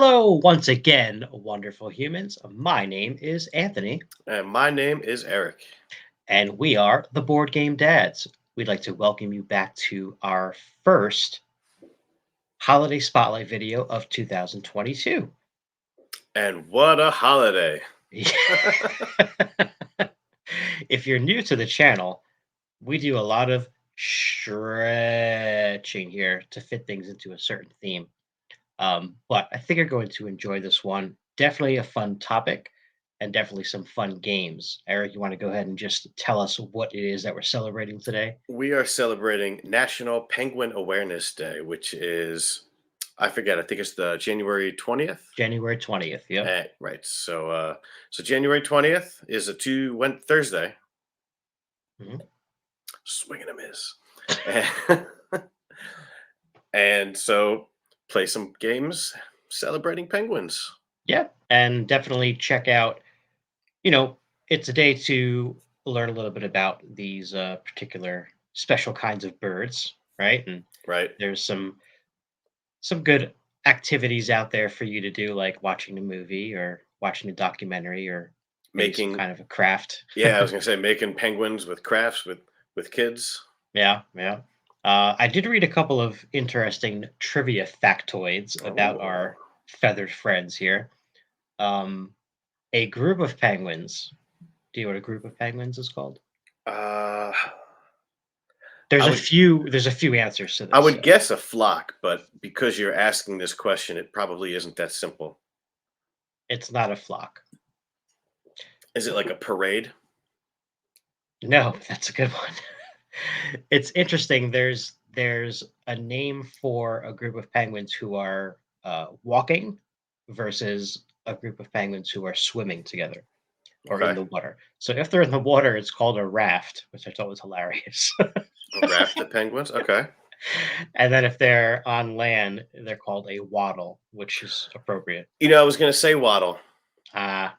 Hello, once again, wonderful humans. My name is Anthony, And my name is Eric. and we are the Board Game Dads. We'd like to welcome you back to our first holiday spotlight video of 2022. And what a holiday. If you're new to the channel, we do a lot of stretching here to fit things into a certain theme. But I think you're going to enjoy this one. Definitely a fun topic and definitely some fun games. Eric, you want to go ahead and just tell us what it is that we're celebrating today? We are celebrating National Penguin Awareness Day, which is, I forget, I think it's the January 20th. January 20th. Yep. Right. So January 20th is went Thursday. Mhm. Swing and a miss. And, and so play some games celebrating penguins. Yeah. And definitely check out, you know, it's a day to learn a little bit about these particular special kinds of birds, right? And Right. there's some good activities out there for you to do, like watching a movie or watching a documentary or maybe some Making, kind of a craft. yeah, I was gonna say making penguins with crafts with kids. Yeah, yeah. I did read a couple of interesting trivia factoids about Oh. our feathered friends here. Um, a group of penguins. Do you know what a group of penguins is called? Uh There's I a would few. There's a few answers to I this. would So guess a flock, but because you're asking this question, it probably isn't that simple. it's not a flock. Is it like a parade? No, that's a good one. It's interesting. There's a name for a group of penguins who are walking versus a group of penguins who are swimming together or in Okay. the water. So if they're in the water, it's called a raft, which I thought was hilarious. A raft of penguins? Okay. And then if they're on land, they're called a waddle, which is appropriate. I was gonna say waddle. Uh,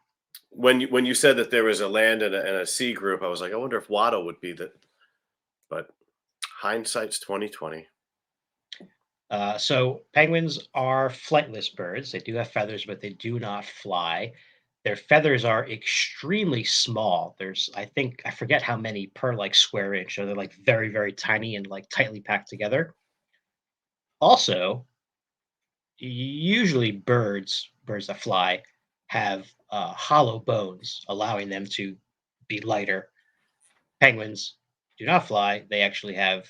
When you said that there was a land and a sea group, I was like, I wonder if waddle would be the but hindsight's 2020. so penguins are flightless birds. They do have feathers, but they do not fly. Their feathers are extremely small. I think, I forget how many per like square inch. So they're like very, very tiny and like tightly packed together. Also, usually birds that fly, have hollow bones, allowing them to be lighter. Penguins do not fly. They actually have,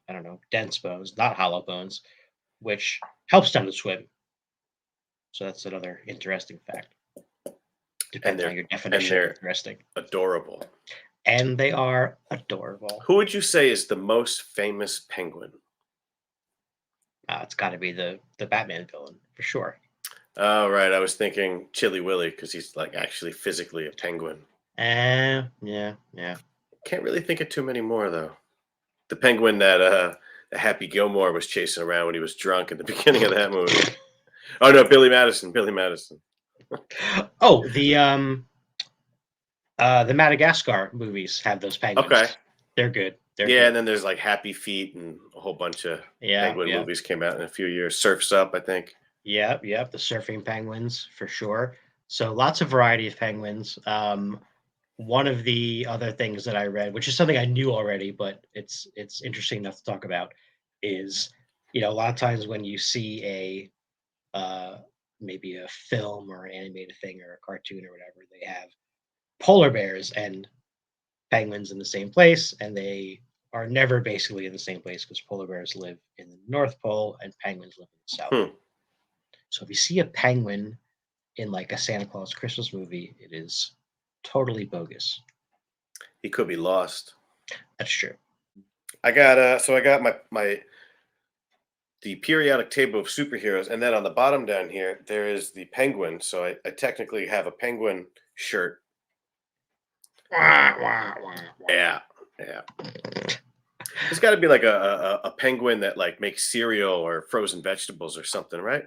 I don't know, dense bones, not hollow bones, which helps them to swim. So that's another interesting fact. And Depends on they're your and definition of they're interesting. adorable. And they are adorable. Who would you say is the most famous penguin? It's got to be the Batman villain for sure. Oh, right. I was thinking Chilly Willy because he's like actually physically a penguin. Yeah, yeah. Can't really think of too many more though. The penguin that Happy Gilmore was chasing around when he was drunk at the beginning of that movie. Oh no, Billy Madison. Billy Madison. Oh, the Madagascar movies have those Okay. penguins. They're good. They're Yeah, good. and then there's like Happy Feet and a whole bunch of Yeah, penguin yeah. movies came out in a few years. Surfs Up, I think. Yep, yep, the surfing penguins for sure. So lots of variety of penguins. One of the other things that I read, which is something I knew already, but it's interesting enough to talk about, is a lot of times when you see maybe a film or an animated thing or a cartoon or whatever, they have polar bears and penguins in the same place, and they are never basically in the same place because polar bears live in the North Pole and penguins live in the South Hmm. Pole. So if you see a penguin in like a Santa Claus Christmas movie, it is totally bogus. He could be lost. That's true. I got my the periodic table of superheroes, and then on the bottom down here there is the penguin. So I technically have a penguin shirt. Wah, wah, wah, Yeah, yeah. There's got to be like a penguin that like makes cereal or frozen vegetables or something, right?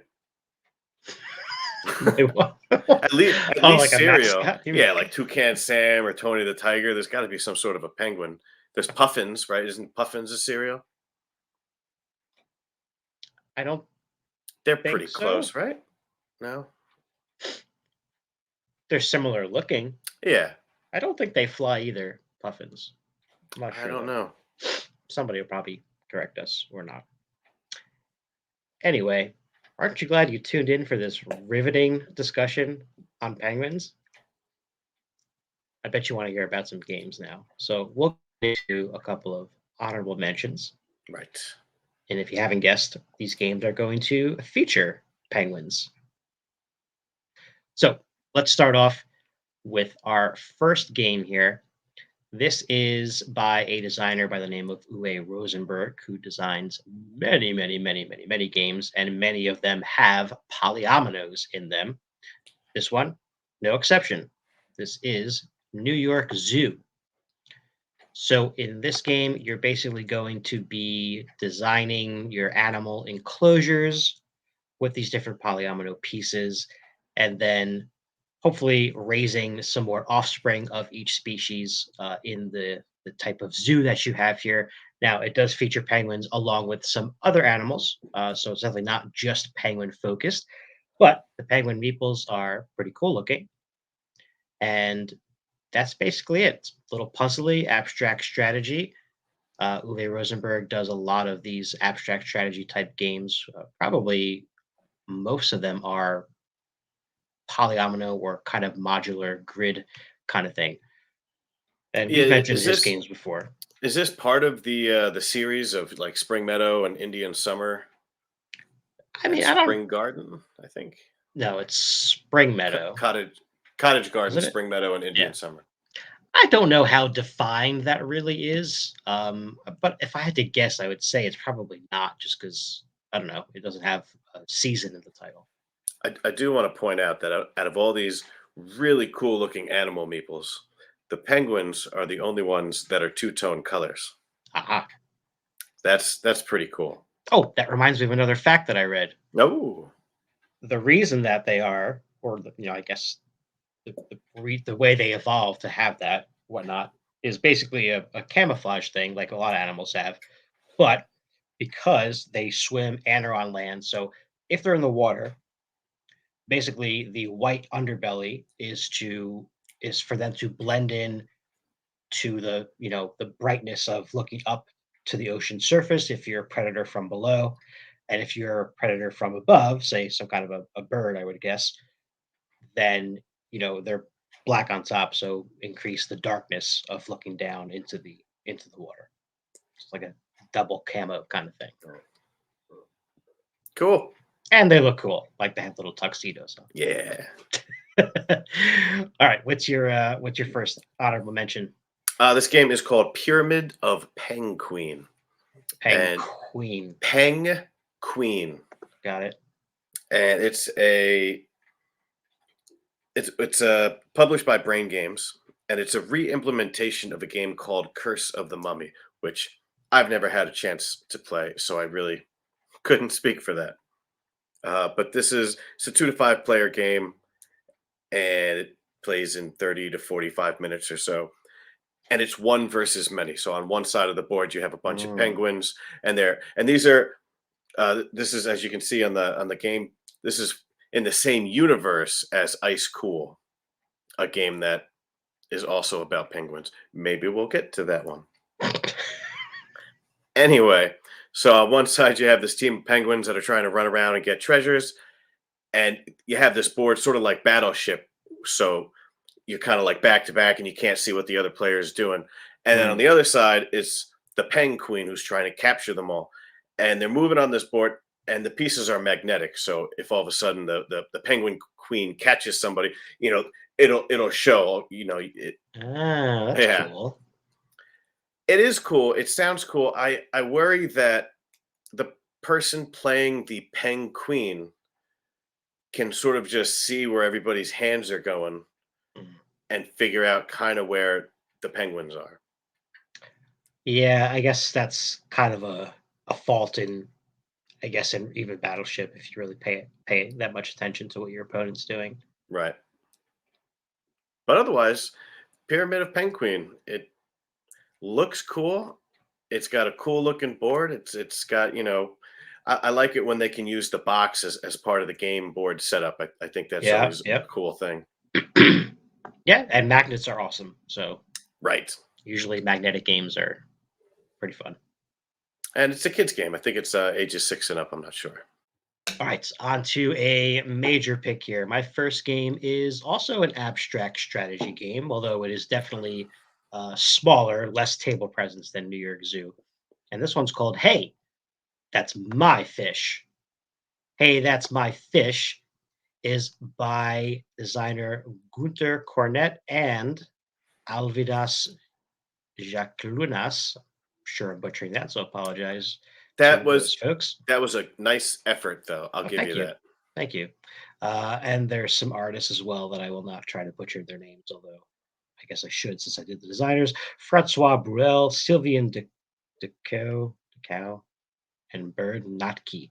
wah. Wait, what? At Oh, least like a cereal. mascot? You mean? Yeah, like Toucan Sam or Tony the Tiger. There's got to be some sort of a penguin. There's Puffins, right? Isn't Puffins a cereal? I don't They're think pretty so. close, right? No? They're similar looking. Yeah. I don't think they fly either, puffins. I'm not I sure don't though. know. Somebody will probably correct us or not. Anyway, aren't you glad you tuned in for this riveting discussion on penguins? I bet you want to hear about some games now. So we'll get into a couple of honorable mentions. Right. And if you haven't guessed, these games are going to feature penguins. So let's start off with our first game here. This is by a designer by the name of Uwe Rosenberg, who designs many games, and many of them have polyominoes in them. This one, no exception. This is New York Zoo. So in this game, you're basically going to be designing your animal enclosures with these different polyomino pieces, and then hopefully raising some more offspring of each species in the type of zoo that you have here. Now, it does feature penguins along with some other animals, so it's definitely not just penguin focused, but the penguin meeples are pretty cool looking. And that's basically it. It's a little puzzly, abstract strategy. Uwe Rosenberg does a lot of these abstract strategy type games. Probably most of them are polyomino or kind of modular grid kind of thing. And we've Yeah, mentioned his games before. is this part of the series of like Spring Meadow and Indian Summer I and mean, I don't Spring Garden, I think? know. It's Spring Co- Meadow, cottage Cottage Garden, isn't it? Spring Meadow and Yeah. Indian Summer. I don't know how defined that really is. But if I had to guess, I would say it's probably not just because, I don't know, it doesn't have a season in the title. I do want to point out that out of all these really cool looking animal meeples, the penguins are the only ones that are two-tone colors. Aha. That's pretty cool. Oh, that reminds me of another fact that I read. Oh, The reason that they are, or I guess the way they evolved to have that whatnot is basically a camouflage thing, like a lot of animals have. But because they swim and are on land, so if they're in the water, basically the white underbelly is for them to blend in to the brightness of looking up to the ocean surface if you're a predator from below, and if you're a predator from above, say some kind of a bird, I would guess, then they're black on top, so increase the darkness of looking down into the water. It's like a double camo kind of thing. cool. And they look cool, like they have little tuxedos on. Yeah. All right, what's your first honorable mention? This game is called Pyramid of Penguin. And Penguin. Penguin. Got it. And it's published by Brain Games, and it's a re-implementation of a game called Curse of the Mummy, which I've never had a chance to play, so I really couldn't speak for that. But it's a 2 to 5 player game, and it plays in 30 to 45 minutes or so. And it's one versus many. So on one side of the board, you have a bunch of Mm. penguins, and these are this is, as you can see on the game. This is in the same universe as Ice Cool, a game that is also about penguins. Maybe we'll get to that one. Anyway, so on one side you have this team of penguins that are trying to run around and get treasures, and you have this board sort of like Battleship. So you're kind of like back to back, and you can't see what the other player is doing. And then on Mm. the other side is the penguin who's trying to capture them all, and they're moving on this board. And the pieces are magnetic, so if all of a sudden the penguin queen catches somebody, it'll show. That's Yeah, cool. it is cool. It sounds cool. I worry that the person playing the penguin can sort of just see where everybody's hands are going Mm. and figure out kind of where the penguins are. Yeah, I guess that's kind of a fault in, I guess, in even Battleship, if you really pay that much attention to what your opponent's doing. Right. But otherwise, Pyramid of Penguin, it looks cool. It's got a cool looking board. It's got, I like it when they can use the box as part of the game board setup. I think that's Yeah, always a yep. cool thing. Yeah, and magnets are awesome. So Right. usually magnetic games are pretty fun. And it's a kids game. I think it's ages 6 and up. I'm not sure. All right, on to a major pick here. My first game is also an abstract strategy game, although it is definitely smaller, less table presence than New York Zoo. And this one's called Hey, That's My Fish. Hey, That's My Fish is by designer Gunter Cornet and Alvidas Jacquelunas. Sure, I'm butchering that, so apologize That to was those folks. that was a nice effort, though. I'll Oh, give thank you you. that. Thank you. And there's some artists as well that I will not try to butcher their names, although I guess I should since I did the designers. Francois Bruel, Sylvian Decow, and Bird Notke.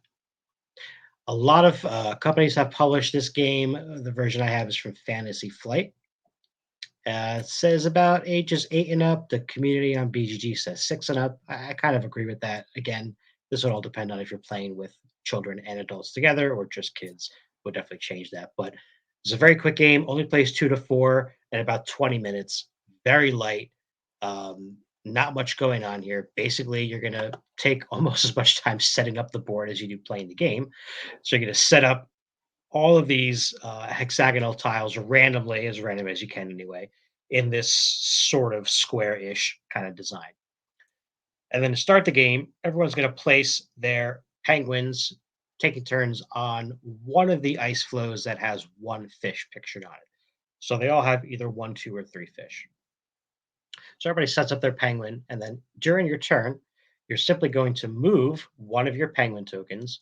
A lot of companies have published this game. The version I have is from Fantasy Flight. It says about ages 8 and up. The community on BGG says 6 and up. I kind of agree with that. Again, this would all depend on if you're playing with children and adults together or just kids. Would definitely change that. But it's a very quick game. Only plays 2 to 4 in about 20 minutes. Very light. Not much going on here. Basically, you're going to take almost as much time setting up the board as you do playing the game. So you're going to set up all of these hexagonal tiles randomly, as random as you can anyway, in this sort of square-ish kind of design. And then to start the game, everyone's going to place their penguins, taking turns on one of the ice floes that has one fish pictured on it. So they all have either one, two, or three fish. So everybody sets up their penguin, and then during your turn, you're simply going to move one of your penguin tokens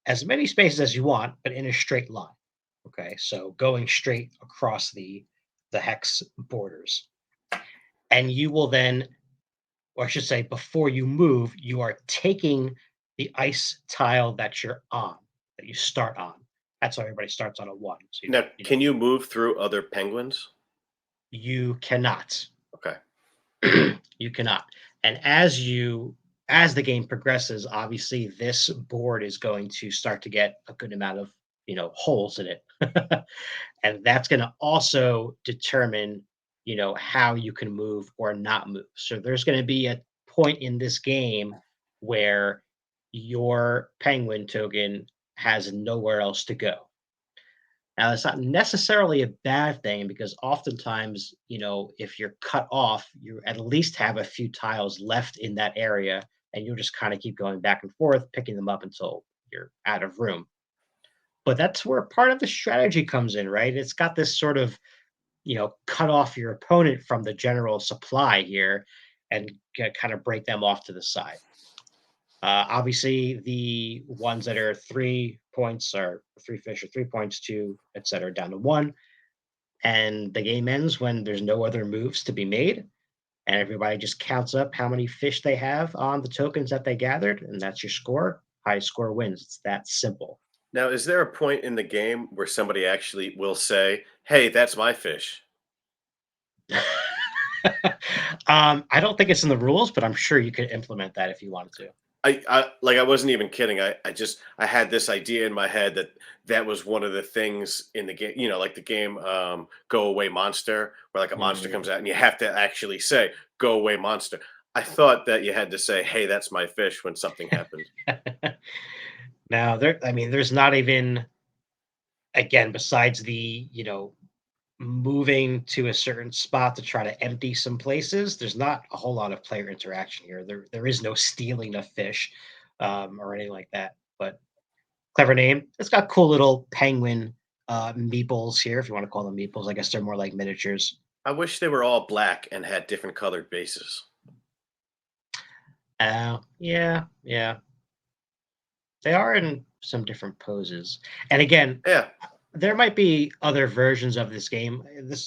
as many spaces as you want, but in a straight line. Okay, so going straight across the hex borders, and you will then, or I should say, before you move, you are taking the ice tile that you're on, that you start on. That's why everybody starts on a one. So Now, you know can you move through other penguins? you cannot. Okay. You cannot. And as the game progresses, obviously this board is going to start to get a good amount of holes in it. And that's going to also determine how you can move or not move. So there's going to be a point in this game where your penguin token has nowhere else to go. Now, that's not necessarily a bad thing because oftentimes, if you're cut off, you at least have a few tiles left in that area, and you'll just kind of keep going back and forth, picking them up until you're out of room. But that's where part of the strategy comes in, right? It's got this sort of, cut off your opponent from the general supply here and kind of break them off to the side. Obviously, the ones that are 3 points are three fish or 3 points, two, etc., down to one. And the game ends when there's no other moves to be made. And everybody just counts up how many fish they have on the tokens that they gathered. And that's your score. Highest score wins. It's that simple. Now, is there a point in the game where somebody actually will say, "Hey, that's my fish"? I don't think it's in the rules, but I'm sure you could implement that if you wanted to. I wasn't even kidding. I had this idea in my head that that was one of the things in the game. Like the game Go Away Monster, where like a monster Mm. comes out and you have to actually say "Go away, monster." I thought that you had to say, "Hey, that's my fish" when something happened. Now, I mean, there's not even, again, besides the, moving to a certain spot to try to empty some places, there's not a whole lot of player interaction here. There is no stealing of fish or anything like that. But clever name. It's got cool little penguin meeples here, if you want to call them meeples. I guess they're more like miniatures. I wish they were all black and had different colored bases. Yeah, yeah. They are in some different poses. And again, Yeah, there might be other versions of this game.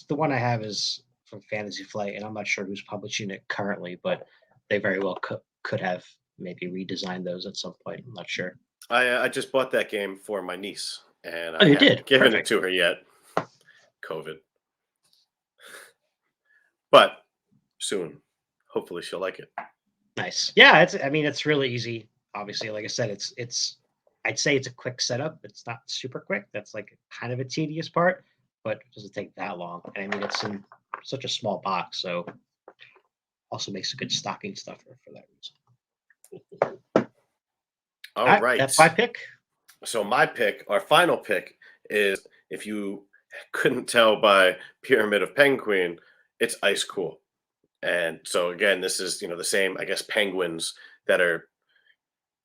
The one I have is from Fantasy Flight, and I'm not sure who's publishing it currently, but they very well could have maybe redesigned those at some point. I'm not sure. I just bought that game for my niece, and Oh, I you haven't did. given it Perfect. to her yet. COVID, but soon, hopefully, she'll like it. Nice. Yeah, it's. I mean, it's really easy. Obviously, like I said, it's I'd say it's a quick setup. It's not super quick. That's like kind of a tedious part, but it doesn't take that long. And I mean, it's in such a small box, so also makes a good stocking stuffer for that reason. All All right, right. that's my pick. So my pick, our final pick, is if you couldn't tell by Pyramid of Penguin, it's Ice Cool. And so again, this is the same, I guess, penguins that are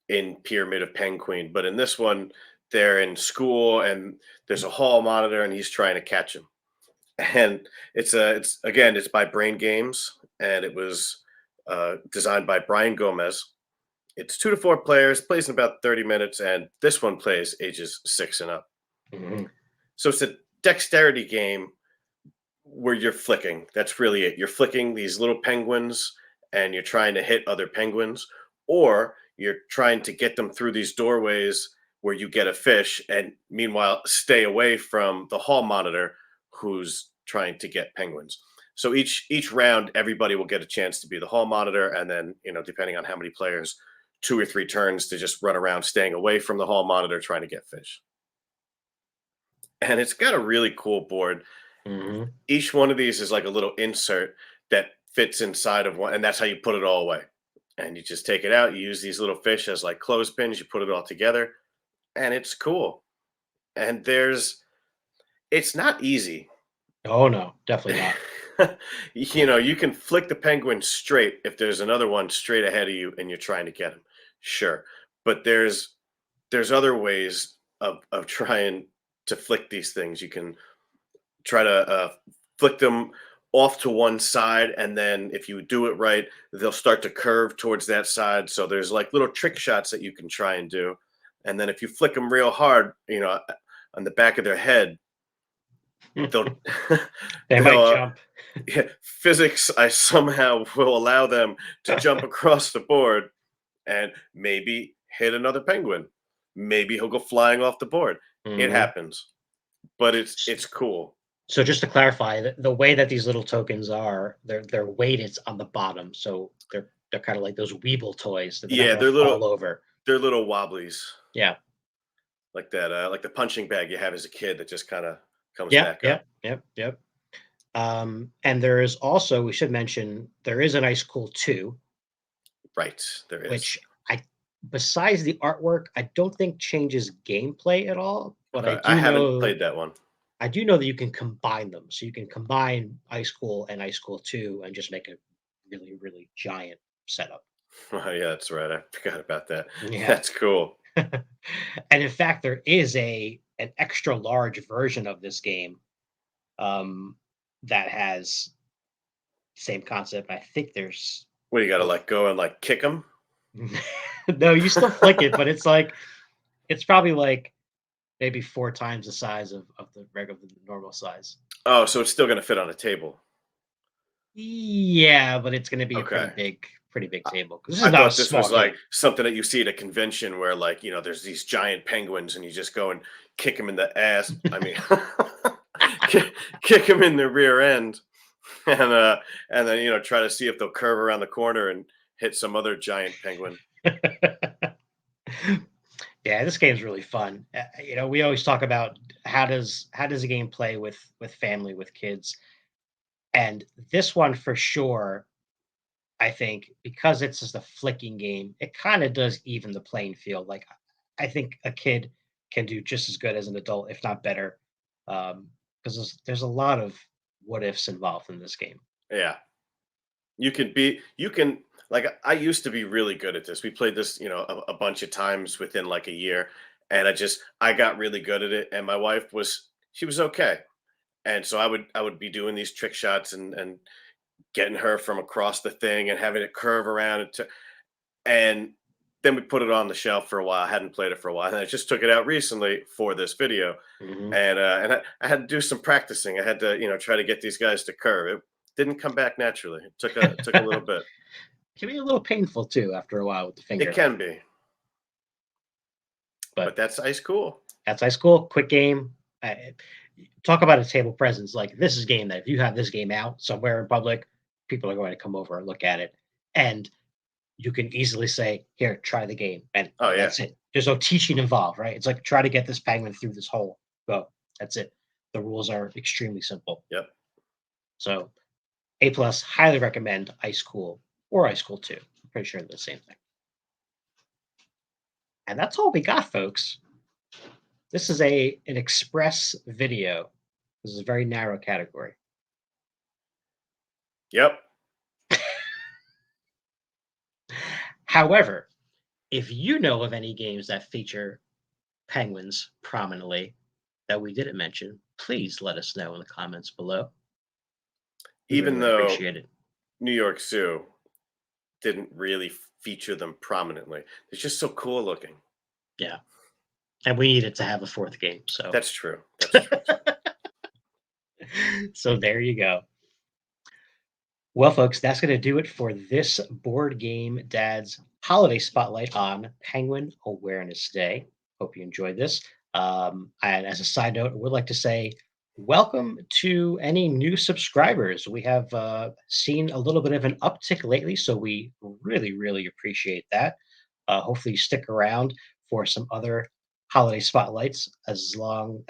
in Pyramid of Penguin, but in this one, they're in school and there's a hall monitor and he's trying to catch him. And it's by Brain Games and it was designed by Brian Gomez. It's 2 to 4 players, plays in about 30 minutes, and this one plays ages 6 and up. Mhm. So it's a dexterity game where you're flicking. That's really it. You're flicking these little penguins and you're trying to hit other penguins, or you're trying to get them through these doorways where you get a fish, and meanwhile, stay away from the hall monitor who's trying to get penguins. So each round, everybody will get a chance to be the hall monitor, and then depending on how many players, 2 or 3 turns to just run around staying away from the hall monitor trying to get fish. And it's got a really cool board. Mhm. Each one of these is like a little insert that fits inside of one, and that's how you put it all away. And you just take it out, you use these little fish as like clothespins, you put it all together, and it's cool. And it's not easy. Oh no, definitely not. You can flick the penguin straight if there's another one straight ahead of you and you're trying to get him. Sure. But there's other ways of trying to flick these things. You can try to flick them off to one side, and then if you do it right, they'll start to curve towards that side. So there's like little trick shots that you can try and do. And then if you flick them real hard, on the back of their head, they'll They they'll might jump. yeah, physics I somehow will allow them to jump across the board and maybe hit another penguin. Maybe he'll go flying off the board. It Mhm. happens, but it's cool. So just to clarify, the way that these little tokens are, they're weighted on the bottom, so they're kind of like those Weeble toys that they're not Yeah, going to fall over. they're little wobblies Yeah. like that, like the punching bag you have as a kid that just kind of comes Yep. back up. Yep. Yep. Yep. And there is also, we should mention, there is an Ice Cool 2, Right, there is. which I, besides the artwork, I don't think changes gameplay at all. But Okay, I haven't played that one. I do know that you can combine them. So you can combine Ice Cool and Ice Cool 2 and just make a really, really giant setup. Oh yeah, that's right. I forgot about that. Yeah. That's cool. And in fact, there is an extra large version of this game um, that has same concept. I think there's Well, you got to oh, let go and like kick them. no, you still flick it, but it's like it's probably like maybe 4 times the size of the normal size. Oh, so it's still going to fit on a table. Yeah, but it's going to be a Okay. pretty big table because this is I not a thought this small was like game. something that you see at a convention where, like, there's these giant penguins and you just go and kick them in the ass. I mean, kick them in the rear end, and and then try to see if they'll curve around the corner and hit some other giant penguin. Yeah, this game's really fun. We always talk about how does a game play with family with kids, and this one for sure. I think because it's just a flicking game, it kind of does even the playing field. Like I think a kid can do just as good as an adult, if not better, because there's a lot of what ifs involved in this game. Yeah, you can like I used to be really good at this. We played this, a bunch of times within like a year, and I got really good at it. And my wife she was okay, and so I would be doing these trick shots and getting her from across the thing and having it curve around and then we put it on the shelf for a while. I hadn't played it for a while, and I just took it out recently for this video, Hmm. and I had to do some practicing. I had to try to get these guys to curve. It didn't come back naturally. It took a little bit. Can be a little painful too after a while with the It finger, can be, but but that's ice cool. that's high school. Quick game. Talk about a table presence. Like this is a game that if you have this game out somewhere in public, people are going to come over and look at it. And you can easily say, "Here, try the game," and Oh yeah. that's it. There's no teaching involved, right? It's like try to get this penguin through this hole. Go. That's it. The rules are extremely simple. Yep. So A plus, highly recommend Ice Cool or Ice Cool 2. I'm pretty sure they're the same thing. And that's all we got, folks. This is an express video. This is a very narrow category. Yep. However, if you know of any games that feature penguins prominently that we didn't mention, please let us know in the comments below. We really Even would though appreciate it. New York Zoo didn't really feature them prominently, it's just so cool looking. Yeah. And we needed to have a fourth game. So That's true. That's true. so there you go. Well, folks, that's going to do it for this Board Game Dad's holiday spotlight on Penguin Awareness Day. Hope you enjoyed this. And as a side note, I would like to say welcome to any new subscribers. We have seen a little bit of an uptick lately, so we really, really appreciate that. Hopefully, you stick around for some other holiday spotlights, as well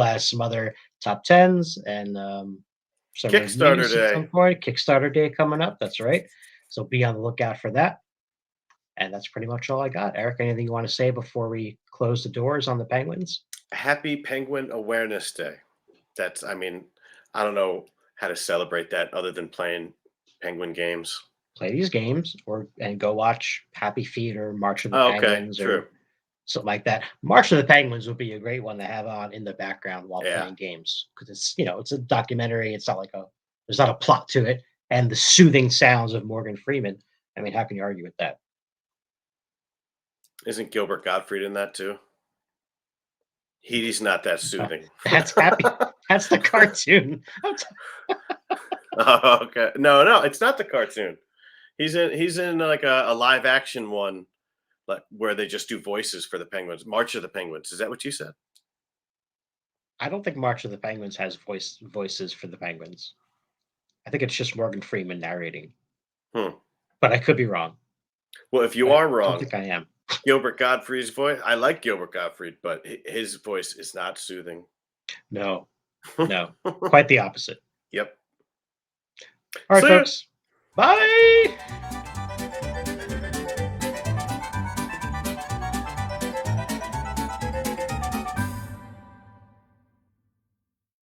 as some other top tens and some Kickstarter reviews at Day. some point. Kickstarter Day coming up. That's right. So be on the lookout for that. And that's pretty much all I got. Eric, anything you want to say before we close the doors on the Penguins? Happy Penguin Awareness Day. I mean, I don't know how to celebrate that other than playing penguin games. Play these games and go watch Happy Feet or March of the Oh, okay, Penguins true. or something like that. March of the Penguins would be a great one to have on in the background while Yeah. playing games because it's a documentary. It's not like there's not a plot to it, and the soothing sounds of Morgan Freeman. I mean, how can you argue with that? Isn't Gilbert Gottfried in that too? He's not that soothing. That's Happy. That's the cartoon. Oh, okay. No, no, it's not the cartoon. He's in like a live action one, like where they just do voices for the penguins. March of the Penguins. Is that what you said? I don't think March of the Penguins has voices for the Penguins. I think it's just Morgan Freeman narrating, Hmm. but I could be wrong. Well, if you I are don't wrong, think I am. Gilbert Gottfried's voice. I like Gilbert Gottfried, but his voice is not soothing. No, no, quite the opposite. Yep. All right, See ya. folks. Bye.